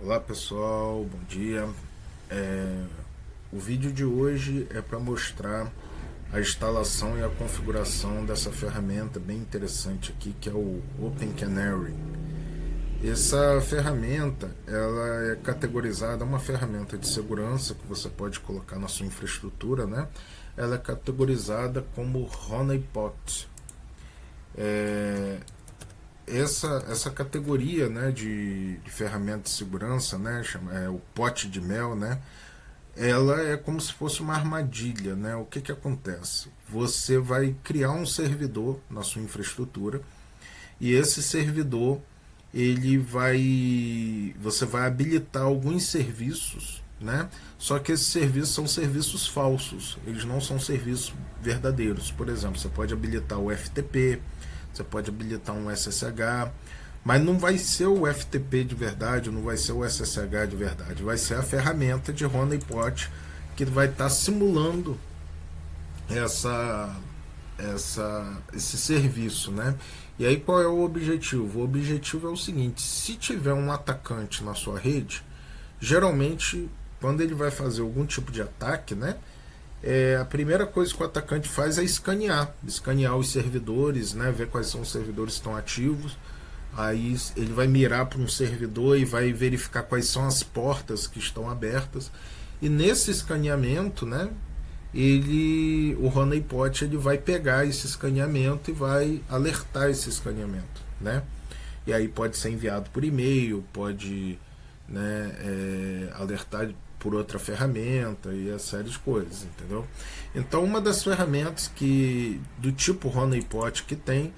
Olá pessoal, bom dia. O vídeo de hoje é para mostrar a instalação e a configuração dessa ferramenta bem interessante aqui, que é o Open Canary. Essa ferramenta ela é categorizada, uma ferramenta de segurança que você pode colocar na sua infraestrutura, né? Ela é categorizada como honeypot. Essa categoria, né, de ferramenta de segurança, né, o pote de mel, né, ela é como se fosse uma armadilha, né? O que que acontece? Você vai criar um servidor na sua infraestrutura e esse servidor você vai habilitar alguns serviços, né? Só que esses serviços são serviços falsos, eles não são serviços verdadeiros. Por exemplo, você pode habilitar o FTP, você pode habilitar um SSH, mas não vai ser o FTP de verdade, não vai ser o SSH de verdade, vai ser a ferramenta de honeypot que vai estar simulando essa, esse serviço, né? E aí qual é o objetivo? O objetivo é o seguinte: se tiver um atacante na sua rede, geralmente quando ele vai fazer algum tipo de ataque, né? A primeira coisa que o atacante faz é escanear os servidores, né? Ver quais são os servidores que estão ativos. Aí ele vai mirar para um servidor e vai verificar quais são as portas que estão abertas. E nesse escaneamento, né, o honeypot ele vai pegar esse escaneamento e vai alertar esse escaneamento, né? E aí pode ser enviado por e-mail, pode, né, alertar por outra ferramenta e a série de coisas, entendeu? Então uma das ferramentas que do tipo honeypot que tem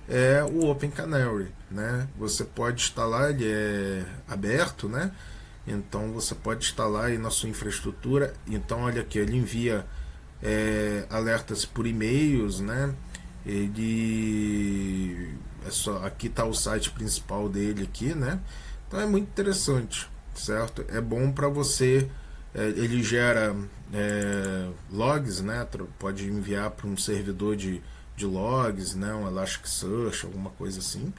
é o Open Canary, né? Você pode instalar, ele é aberto, né? Então você pode instalar aí na sua infraestrutura. Então olha aqui, ele envia alertas por e-mails, né? Ele aqui está o site principal dele aqui, né? Então é muito interessante, certo? É bom para você. Ele gera logs, né? Pode enviar para um servidor de logs, né? Um Elasticsearch, alguma coisa assim,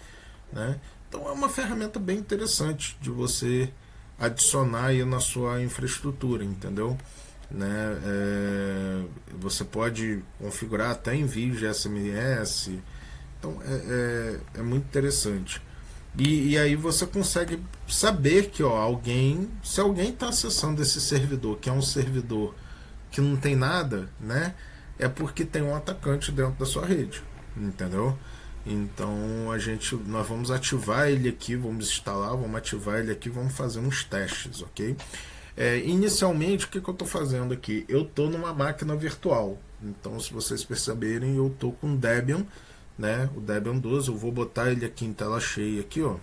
né? Então é uma ferramenta bem interessante de você adicionar aí na sua infraestrutura, entendeu? Né? Você pode configurar até envio de SMS, então é muito interessante. E aí você consegue saber que se alguém está acessando esse servidor, que é um servidor que não tem nada, né? É porque tem um atacante dentro da sua rede, entendeu? Então nós vamos ativar ele aqui, vamos instalar, vamos ativar ele aqui, vamos fazer uns testes, ok? Inicialmente, o que eu estou fazendo aqui? Eu estou numa máquina virtual. Então, se vocês perceberem, eu estou com o Debian, né? O Debian 12. Eu vou botar ele aqui em tela cheia aqui, ó.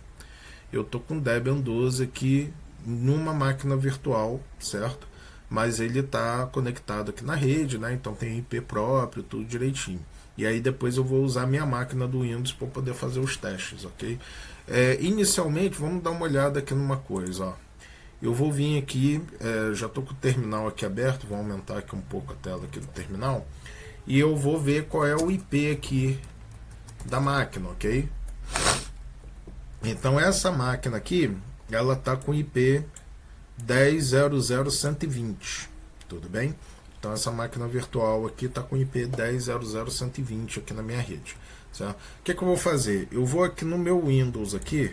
Eu estou com o Debian 12 aqui numa máquina virtual, certo? Mas ele está conectado aqui na rede, né? Então tem IP próprio, tudo direitinho. E aí depois eu vou usar a minha máquina do Windows para poder fazer os testes, ok? Inicialmente, vamos dar uma olhada aqui numa coisa, ó. Eu vou vir aqui, já estou com o terminal aqui aberto, vou aumentar aqui um pouco a tela aqui do terminal, e eu vou ver qual é o IP aqui da máquina, ok? Então essa máquina aqui, ela está com IP 10.00.120, tudo bem? Então essa máquina virtual aqui está com IP 10.00.120 aqui na minha rede, certo? O que eu vou fazer? Eu vou aqui no meu Windows aqui,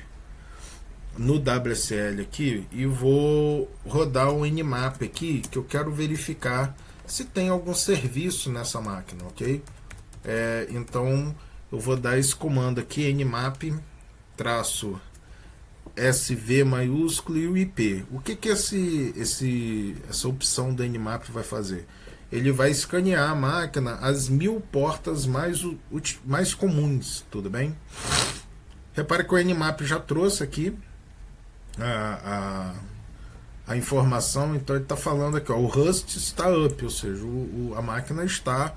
no WSL aqui, e vou rodar o Nmap aqui, que eu quero verificar se tem algum serviço nessa máquina, ok? Então eu vou dar esse comando aqui, nmap -sv maiúsculo e o IP. O que essa opção do nmap vai fazer? Ele vai escanear a máquina, as 1000 portas mais comuns, tudo bem? Repare que o nmap já trouxe aqui a informação. Então ele está falando aqui, ó, o Rust está up, ou seja, a máquina está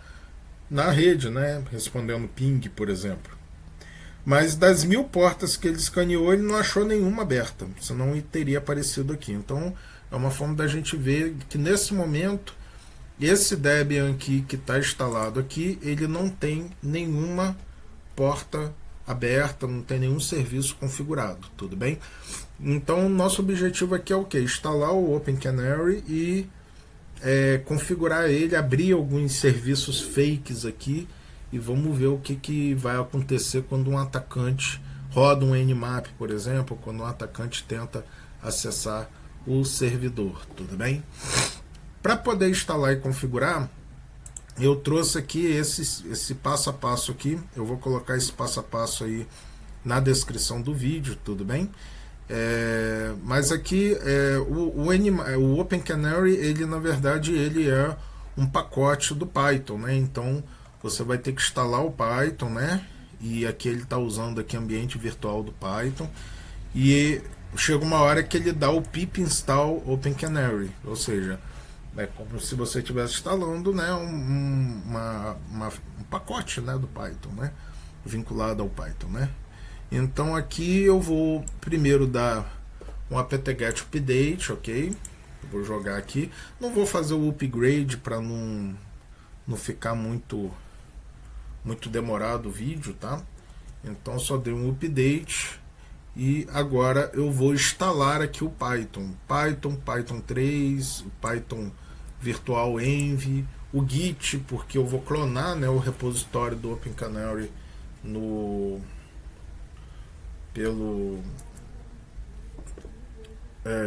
na rede, né, respondendo ping, por exemplo. Mas das 1000 portas que ele escaneou, ele não achou nenhuma aberta, senão teria aparecido aqui. Então é uma forma da gente ver que nesse momento esse Debian aqui que está instalado aqui, ele não tem nenhuma porta aberta, não tem nenhum serviço configurado, tudo bem? Então, nosso objetivo aqui é o que? Instalar o Open Canary e configurar ele, abrir alguns serviços fakes aqui e vamos ver o que vai acontecer quando um atacante roda um Nmap, por exemplo, quando um atacante tenta acessar o servidor, tudo bem? Para poder instalar e configurar, eu trouxe aqui esse passo a passo aqui. Eu vou colocar esse passo a passo aí na descrição do vídeo, tudo bem? Mas aqui o Open Canary, ele na verdade ele é um pacote do Python, né? Então você vai ter que instalar o Python, né? E aqui ele está usando aqui ambiente virtual do Python e chega uma hora que ele dá o pip install Open Canary, ou seja, é como se você estivesse instalando, né, um pacote, né, do Python, né, vinculado ao Python, né. Então aqui eu vou primeiro dar um apt-get update, ok? Vou jogar aqui, não vou fazer o upgrade para não ficar muito demorado o vídeo, tá? Então só dei um update e agora eu vou instalar aqui o Python, Python 3, o Python Virtual Env, o Git, porque eu vou clonar, né, o repositório do Open Canary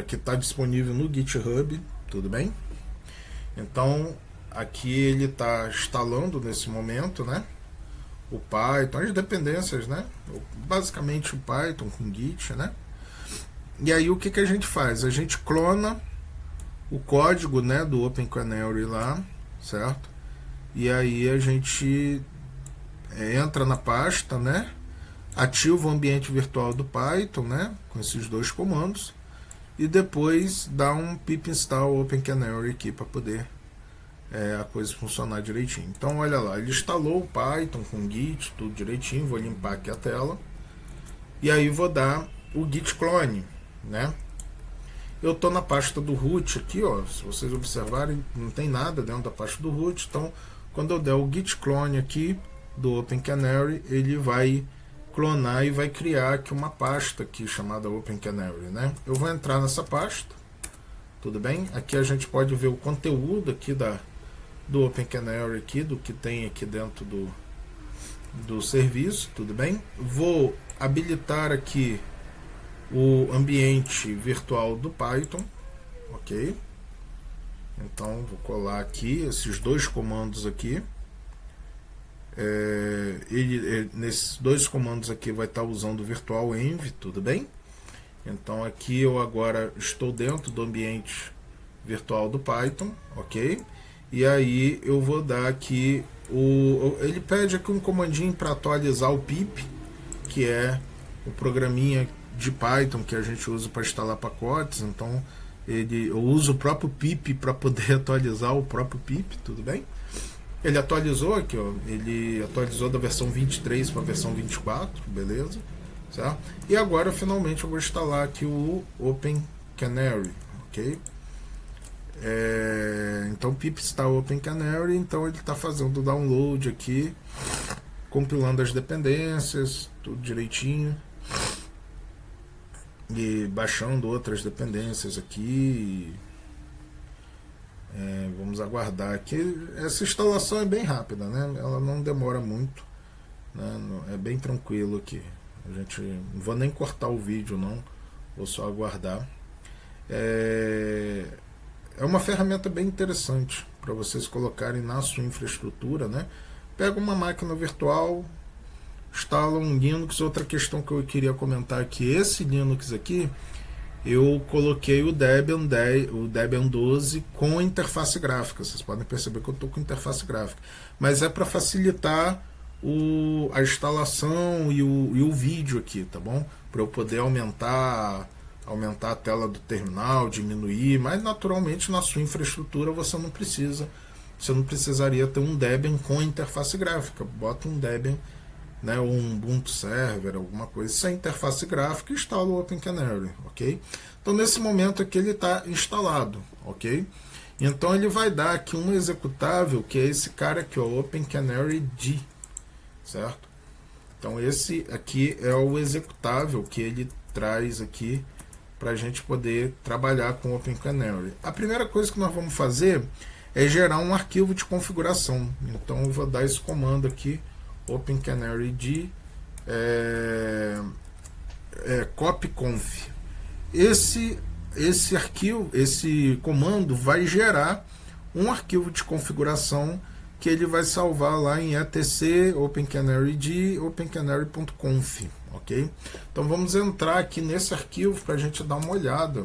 que está disponível no GitHub, tudo bem? Então aqui ele está instalando nesse momento, né, o Python, as dependências, né, basicamente o Python com Git, né. E aí o que a gente faz? A gente clona o código, né, do Open Canary lá, certo? E aí a gente entra na pasta, né, ativa o ambiente virtual do Python, né, com esses dois comandos, e depois dá um pip install Open Canary aqui para poder a coisa funcionar direitinho. Então olha lá, ele instalou o Python com Git, tudo direitinho. Vou limpar aqui a tela e aí vou dar o git clone, né? Eu tô na pasta do root aqui, ó. Se vocês observarem, não tem nada dentro da pasta do root. Então, quando eu der o git clone aqui do Open Canary, ele vai clonar e vai criar aqui uma pasta aqui chamada Open Canary, né? Eu vou entrar nessa pasta, tudo bem? Aqui a gente pode ver o conteúdo aqui do Open Canary aqui, do que tem aqui dentro do serviço, tudo bem? Vou habilitar aqui o ambiente virtual do Python, ok? Então vou colar aqui esses dois comandos aqui. Nesses dois comandos aqui vai estar usando o virtual env, tudo bem? Então aqui eu agora estou dentro do ambiente virtual do Python, ok? E aí eu vou dar aqui ele pede aqui um comandinho para atualizar o pip, que é o programinha de Python que a gente usa para instalar pacotes. Então eu uso o próprio pip para poder atualizar o próprio pip, tudo bem? Ele atualizou aqui, ó, ele atualizou da versão 23 para a versão 24, beleza? Certo? E agora finalmente eu vou instalar aqui o Open Canary, ok? Então pip está Open Canary, então ele está fazendo o download aqui, compilando as dependências, tudo direitinho, e baixando outras dependências aqui. Vamos aguardar aqui. Essa instalação é bem rápida, né? Ela não demora muito, né? É bem tranquilo aqui. A gente não vou nem cortar o vídeo, não, vou só aguardar. É uma ferramenta bem interessante para vocês colocarem na sua infraestrutura, né? Pega uma máquina virtual, instala um Linux. Outra questão que eu queria comentar aqui, esse Linux aqui, eu coloquei o Debian 12 com interface gráfica. Vocês podem perceber que eu estou com interface gráfica, mas é para facilitar a instalação e o vídeo aqui, tá bom? Para eu poder aumentar a tela do terminal, diminuir, mas naturalmente na sua infraestrutura você não precisaria ter um Debian com interface gráfica. Bota um Debian, né, ou um Ubuntu Server, alguma coisa sem interface gráfica, e instala o Open Canary, ok? Então nesse momento aqui ele está instalado, ok? Então ele vai dar aqui um executável que é esse cara aqui, ó, Open Canary D, certo? Então esse aqui é o executável que ele traz aqui para a gente poder trabalhar com o Open Canary. A primeira coisa que nós vamos fazer é gerar um arquivo de configuração. Então eu vou dar esse comando aqui, Open Canary de copyconf. Esse arquivo, esse comando vai gerar um arquivo de configuração que ele vai salvar lá em etc opencanary opencanary.conf, ok? Então vamos entrar aqui nesse arquivo para a gente dar uma olhada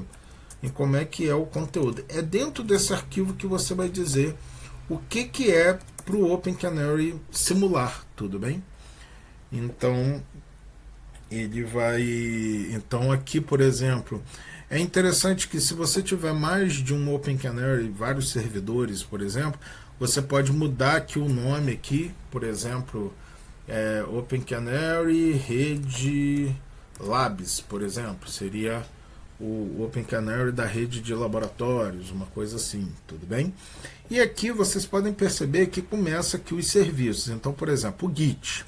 em como é que é o conteúdo. É dentro desse arquivo que você vai dizer o que é para o Open Canary simular, tudo bem? Então ele vai, então aqui por exemplo, é interessante que se você tiver mais de um Open Canary, vários servidores, por exemplo, você pode mudar aqui o nome aqui, por exemplo, Open Canary Rede Labs, por exemplo, seria o Open Canary da rede de laboratórios, uma coisa assim, tudo bem? E aqui vocês podem perceber que começa aqui os serviços. Então, por exemplo, o Git.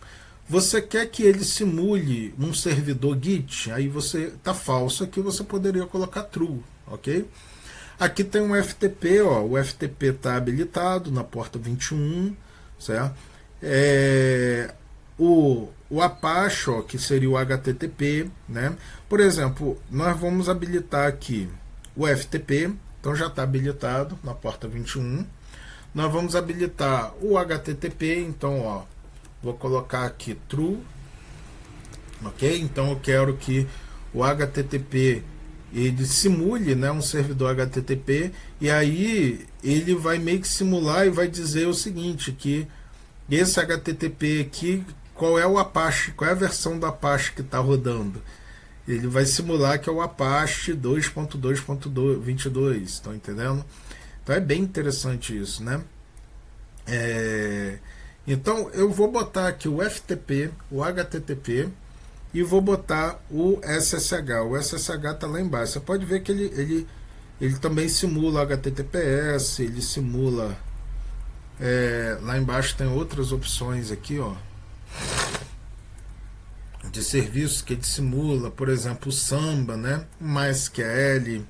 Você quer que ele simule um servidor Git? Aí você tá falso aqui, você poderia colocar true, ok? Aqui tem um FTP, ó, o FTP está habilitado na porta 21, certo? O Apache, ó, que seria o HTTP, né? Por exemplo, nós vamos habilitar aqui o FTP, então já está habilitado na porta 21. Nós vamos habilitar o HTTP, então, ó, vou colocar aqui true, ok? Então eu quero que o HTTP ele simule, né, um servidor HTTP, e aí ele vai meio que simular e vai dizer o seguinte, que esse HTTP aqui, qual é o Apache, qual é a versão do Apache que está rodando. Ele vai simular que é o Apache 2.2.22, estão entendendo? Então é bem interessante isso, né? Então eu vou botar aqui o FTP, o HTTP, e vou botar o SSH. O SSH está lá embaixo. Você pode ver que ele também simula HTTPS, ele simula... lá embaixo tem outras opções aqui, ó, de serviços que ele simula, por exemplo, o Samba, né? O MySQL.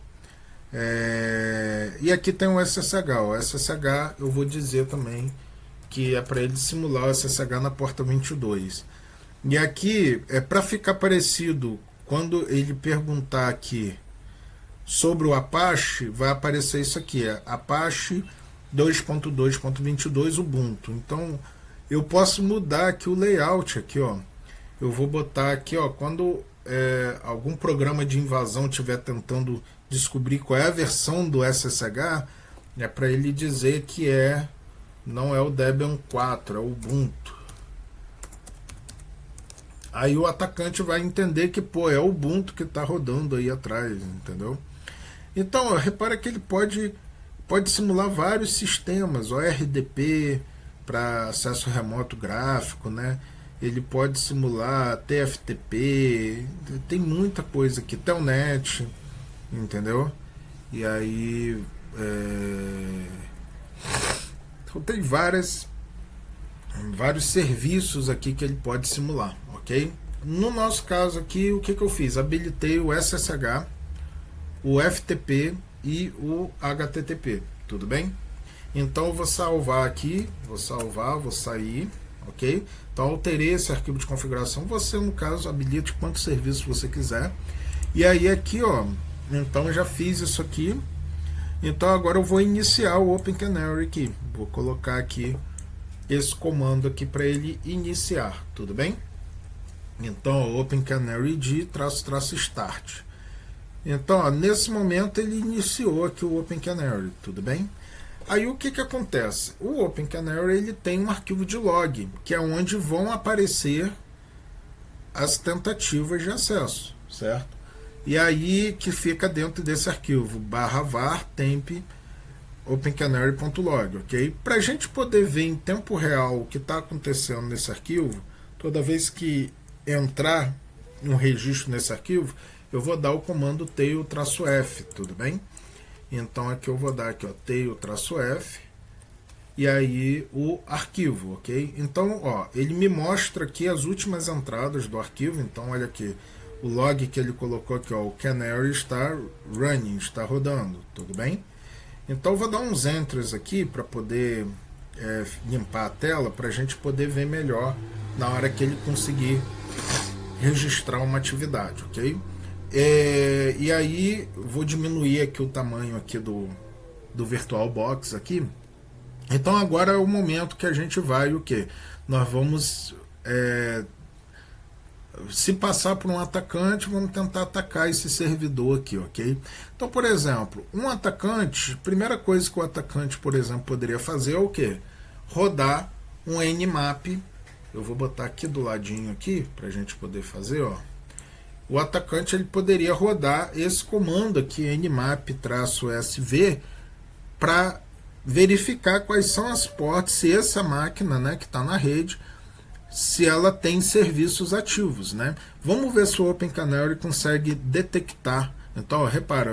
E aqui tem o SSH. O SSH eu vou dizer também que é para ele simular o SSH na porta 22. E aqui, para ficar parecido, quando ele perguntar aqui sobre o Apache, vai aparecer isso aqui, Apache 2.2.22 Ubuntu. Então, eu posso mudar aqui o layout, aqui, ó. Eu vou botar aqui, ó, quando algum programa de invasão estiver tentando descobrir qual é a versão do SSH, é para ele dizer que não é o Debian 4, é o Ubuntu. Aí o atacante vai entender que, pô, é o Ubuntu que está rodando aí atrás, entendeu? Então, repara que ele pode simular vários sistemas, ORDP para acesso remoto gráfico, né? Ele pode simular TFTP, tem muita coisa aqui, Telnet, entendeu? E aí então tem vários serviços aqui que ele pode simular, ok? No nosso caso aqui, o que eu fiz? Habilitei o SSH, o FTP e o HTTP, tudo bem? Então eu vou salvar aqui, vou sair, ok? Então alterei esse arquivo de configuração, você no caso habilite quantos serviços você quiser. E aí aqui, ó, então eu já fiz isso aqui. Então agora eu vou iniciar o Open Canary aqui, vou colocar aqui esse comando aqui para ele iniciar, tudo bem? Então Open Canary de --start. Então, ó, nesse momento ele iniciou aqui o Open Canary, tudo bem? Aí o que acontece? O Open Canary ele tem um arquivo de log, que é onde vão aparecer as tentativas de acesso, certo? E aí que fica dentro desse arquivo, /var temp opencanary.log, ok? Para a gente poder ver em tempo real o que está acontecendo nesse arquivo, toda vez que entrar um registro nesse arquivo, eu vou dar o comando tail-f, tudo bem? Então aqui eu vou dar aqui, ó, tail-f, e aí o arquivo, ok? Então, ó, ele me mostra aqui as últimas entradas do arquivo. Então, olha aqui, o log que ele colocou aqui, ó, o canary está running, está rodando, tudo bem? Então, eu vou dar uns enters aqui para poder limpar a tela, para a gente poder ver melhor na hora que ele conseguir registrar uma atividade, ok? E aí, vou diminuir aqui o tamanho aqui do VirtualBox aqui. Então agora é o momento que a gente vai o que? Nós vamos se passar por um atacante, vamos tentar atacar esse servidor aqui, ok? Então, por exemplo, um atacante, primeira coisa que o atacante, por exemplo, poderia fazer é o que? Rodar um Nmap. Eu vou botar aqui do ladinho aqui para a gente poder fazer, ó. O atacante ele poderia rodar esse comando aqui, nmap-sv, para verificar quais são as portas, se essa máquina, né, que está na rede, se ela tem serviços ativos, né? Vamos ver se o Open Canary consegue detectar. Então, ó, repara,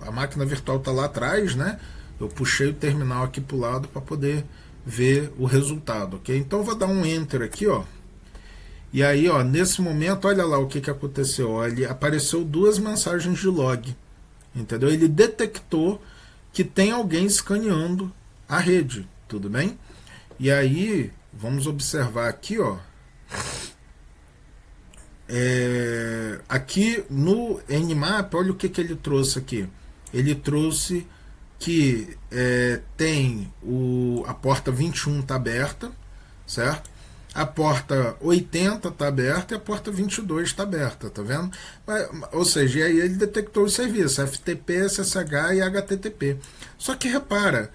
a máquina virtual está lá atrás, né? Eu puxei o terminal aqui para o lado para poder ver o resultado, ok? Então, eu vou dar um Enter aqui, ó. E aí, ó, nesse momento, olha lá o que aconteceu. Ó, ele apareceu duas mensagens de log, entendeu? Ele detectou que tem alguém escaneando a rede, tudo bem? E aí, vamos observar aqui, ó. Aqui no Nmap, olha o que ele trouxe aqui. Ele trouxe que tem a porta 21 está aberta, certo? A porta 80 está aberta e a porta 22 está aberta, tá vendo? Ou seja, e aí ele detectou os serviços, FTP, SSH e HTTP. Só que repara,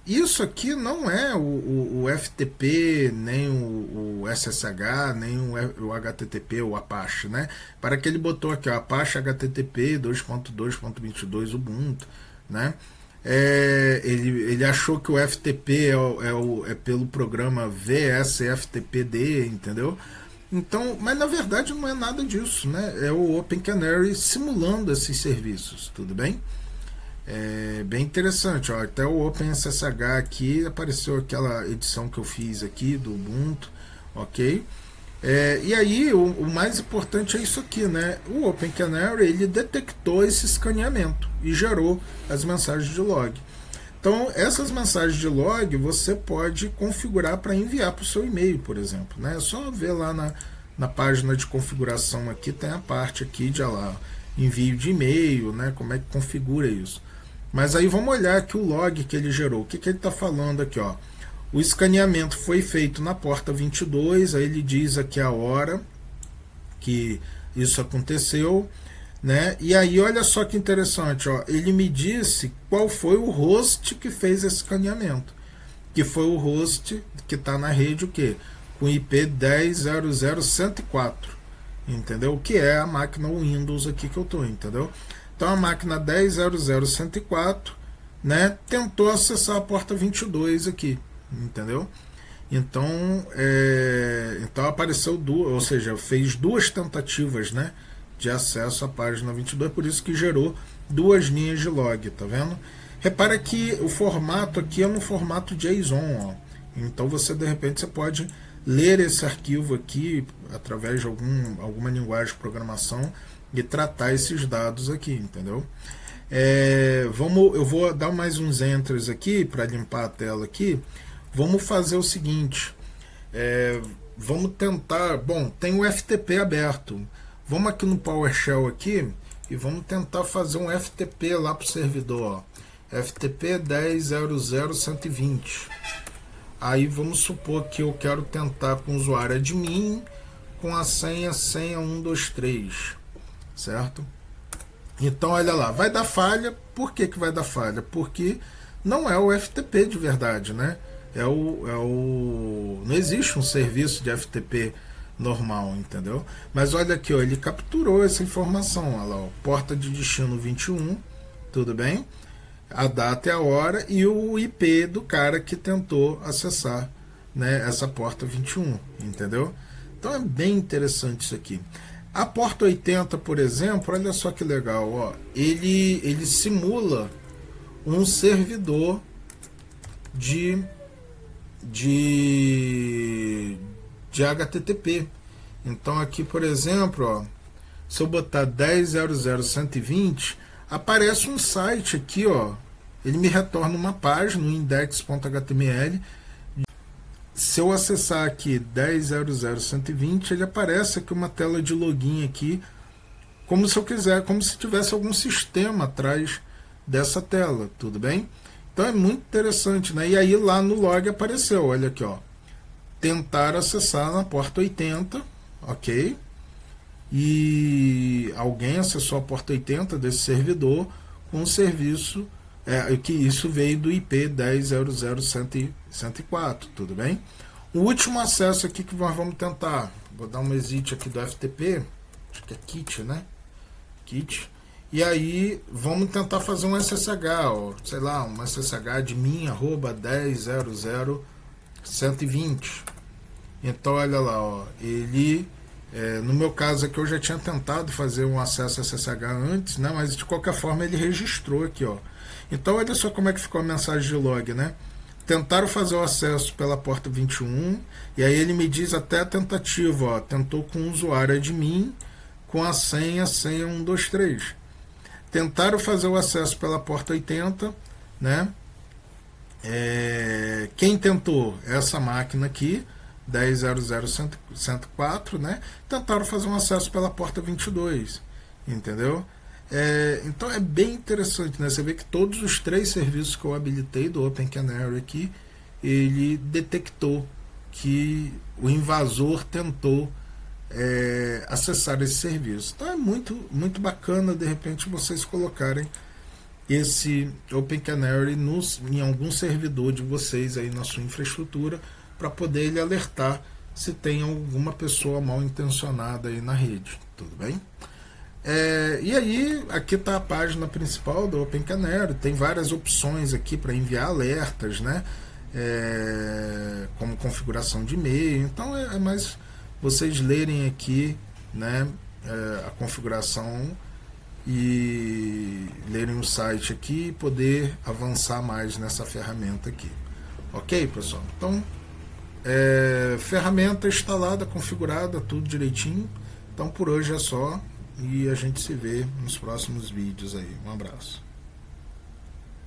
isso aqui não é o FTP, nem o SSH, nem o HTTP, o Apache, né? Para que ele botou aqui, ó, Apache HTTP 2.2.22 Ubuntu, né? Ele achou que o FTP é pelo programa VSFTPD, entendeu? Então, mas na verdade não é nada disso, né? É o Open Canary simulando esses serviços, tudo bem? É bem interessante, ó, até o OpenSSH aqui apareceu aquela edição que eu fiz aqui do Ubuntu, ok? E aí o mais importante é isso aqui, né? O Open Canary ele detectou esse escaneamento e gerou as mensagens de log. Então essas mensagens de log você pode configurar para enviar para o seu e-mail, por exemplo, né? É só ver lá na página de configuração aqui, tem a parte aqui de lá, envio de e-mail, né? Como é que configura isso. Mas aí vamos olhar aqui o log que ele gerou. O que ele está falando aqui, ó? O escaneamento foi feito na porta 22, aí ele diz aqui a hora que isso aconteceu, né? E aí olha só que interessante, ó, ele me disse qual foi o host que fez esse escaneamento, que foi o host que está na rede, o quê? Com IP 10.0.0.104, entendeu? Que é a máquina Windows aqui que eu estou, entendeu? Então a máquina 10.0.0.104, né, tentou acessar a porta 22 aqui, entendeu? Então, então apareceu duas, ou seja, fez duas tentativas, né, de acesso à página 22, por isso que gerou duas linhas de log, tá vendo? Repara que o formato aqui é no formato JSON, ó. Então você de repente você pode ler esse arquivo aqui através de alguma linguagem de programação e tratar esses dados aqui, entendeu? Eu vou dar mais uns enters aqui para limpar a tela aqui. Vamos fazer o seguinte, vamos tentar, bom, tem o FTP aberto, vamos aqui no PowerShell aqui e vamos tentar fazer um FTP lá para o servidor, ó. FTP 10.0.0.120. Aí vamos supor que eu quero tentar com o usuário admin com a senha 123, certo? Então olha lá, vai dar falha. Por que vai dar falha? Porque não é o FTP de verdade, né? Não existe um serviço de FTP normal, entendeu? Mas olha aqui, ó, ele capturou essa informação, olha lá, ó, porta de destino 21, tudo bem? A data e a hora e o IP do cara que tentou acessar, né, essa porta 21, entendeu? Então é bem interessante isso aqui. A porta 80, por exemplo, olha só que legal, ó, ele simula um servidor de de HTTP. Então aqui, por exemplo, ó, se eu botar 10.0.0.120, aparece um site aqui, ó, ele me retorna uma página, um index.html. Se eu acessar aqui 10.0.0.120, ele aparece aqui uma tela de login aqui, como se eu quiser, como se tivesse algum sistema atrás dessa tela, tudo bem? Então é muito interessante, né? E aí lá no log apareceu, olha aqui, ó, tentar acessar na porta 80, ok? E alguém acessou a porta 80 desse servidor com o serviço, que isso veio do IP 10.0.0.104, tudo bem? O último acesso aqui que nós vamos tentar, vou dar um exit aqui do FTP, acho que é kit, né? Kit. E aí vamos tentar fazer um SSH, ó, sei lá, um SSH de min@10.0.120. Então olha lá, ó, ele, no meu caso aqui eu já tinha tentado fazer um acesso SSH antes, né, mas de qualquer forma ele registrou aqui, ó. Então olha só como é que ficou a mensagem de log, né? Tentaram fazer o acesso pela porta 21, e aí ele me diz até a tentativa, ó, tentou com o usuário admin com a senha 123. Tentaram fazer o acesso pela porta 80, né? Quem tentou essa máquina aqui, 10.0.0.104, né? Tentaram fazer um acesso pela porta 22, entendeu? Então é bem interessante, né? Você vê que todos os 3 serviços que eu habilitei do Open Canary aqui, ele detectou que o invasor tentou acessar esse serviço. Então é muito, muito bacana de repente vocês colocarem esse Open Canary em algum servidor de vocês aí na sua infraestrutura, para poder ele alertar se tem alguma pessoa mal intencionada aí na rede, tudo bem? E aí aqui está a página principal do Open Canary, tem várias opções aqui para enviar alertas, né? Como configuração de e-mail. Então é mais vocês lerem aqui, né, a configuração e lerem o site aqui e poder avançar mais nessa ferramenta aqui. Ok, pessoal? Então, ferramenta instalada, configurada, tudo direitinho. Então por hoje é só, e a gente se vê nos próximos vídeos aí. Um abraço.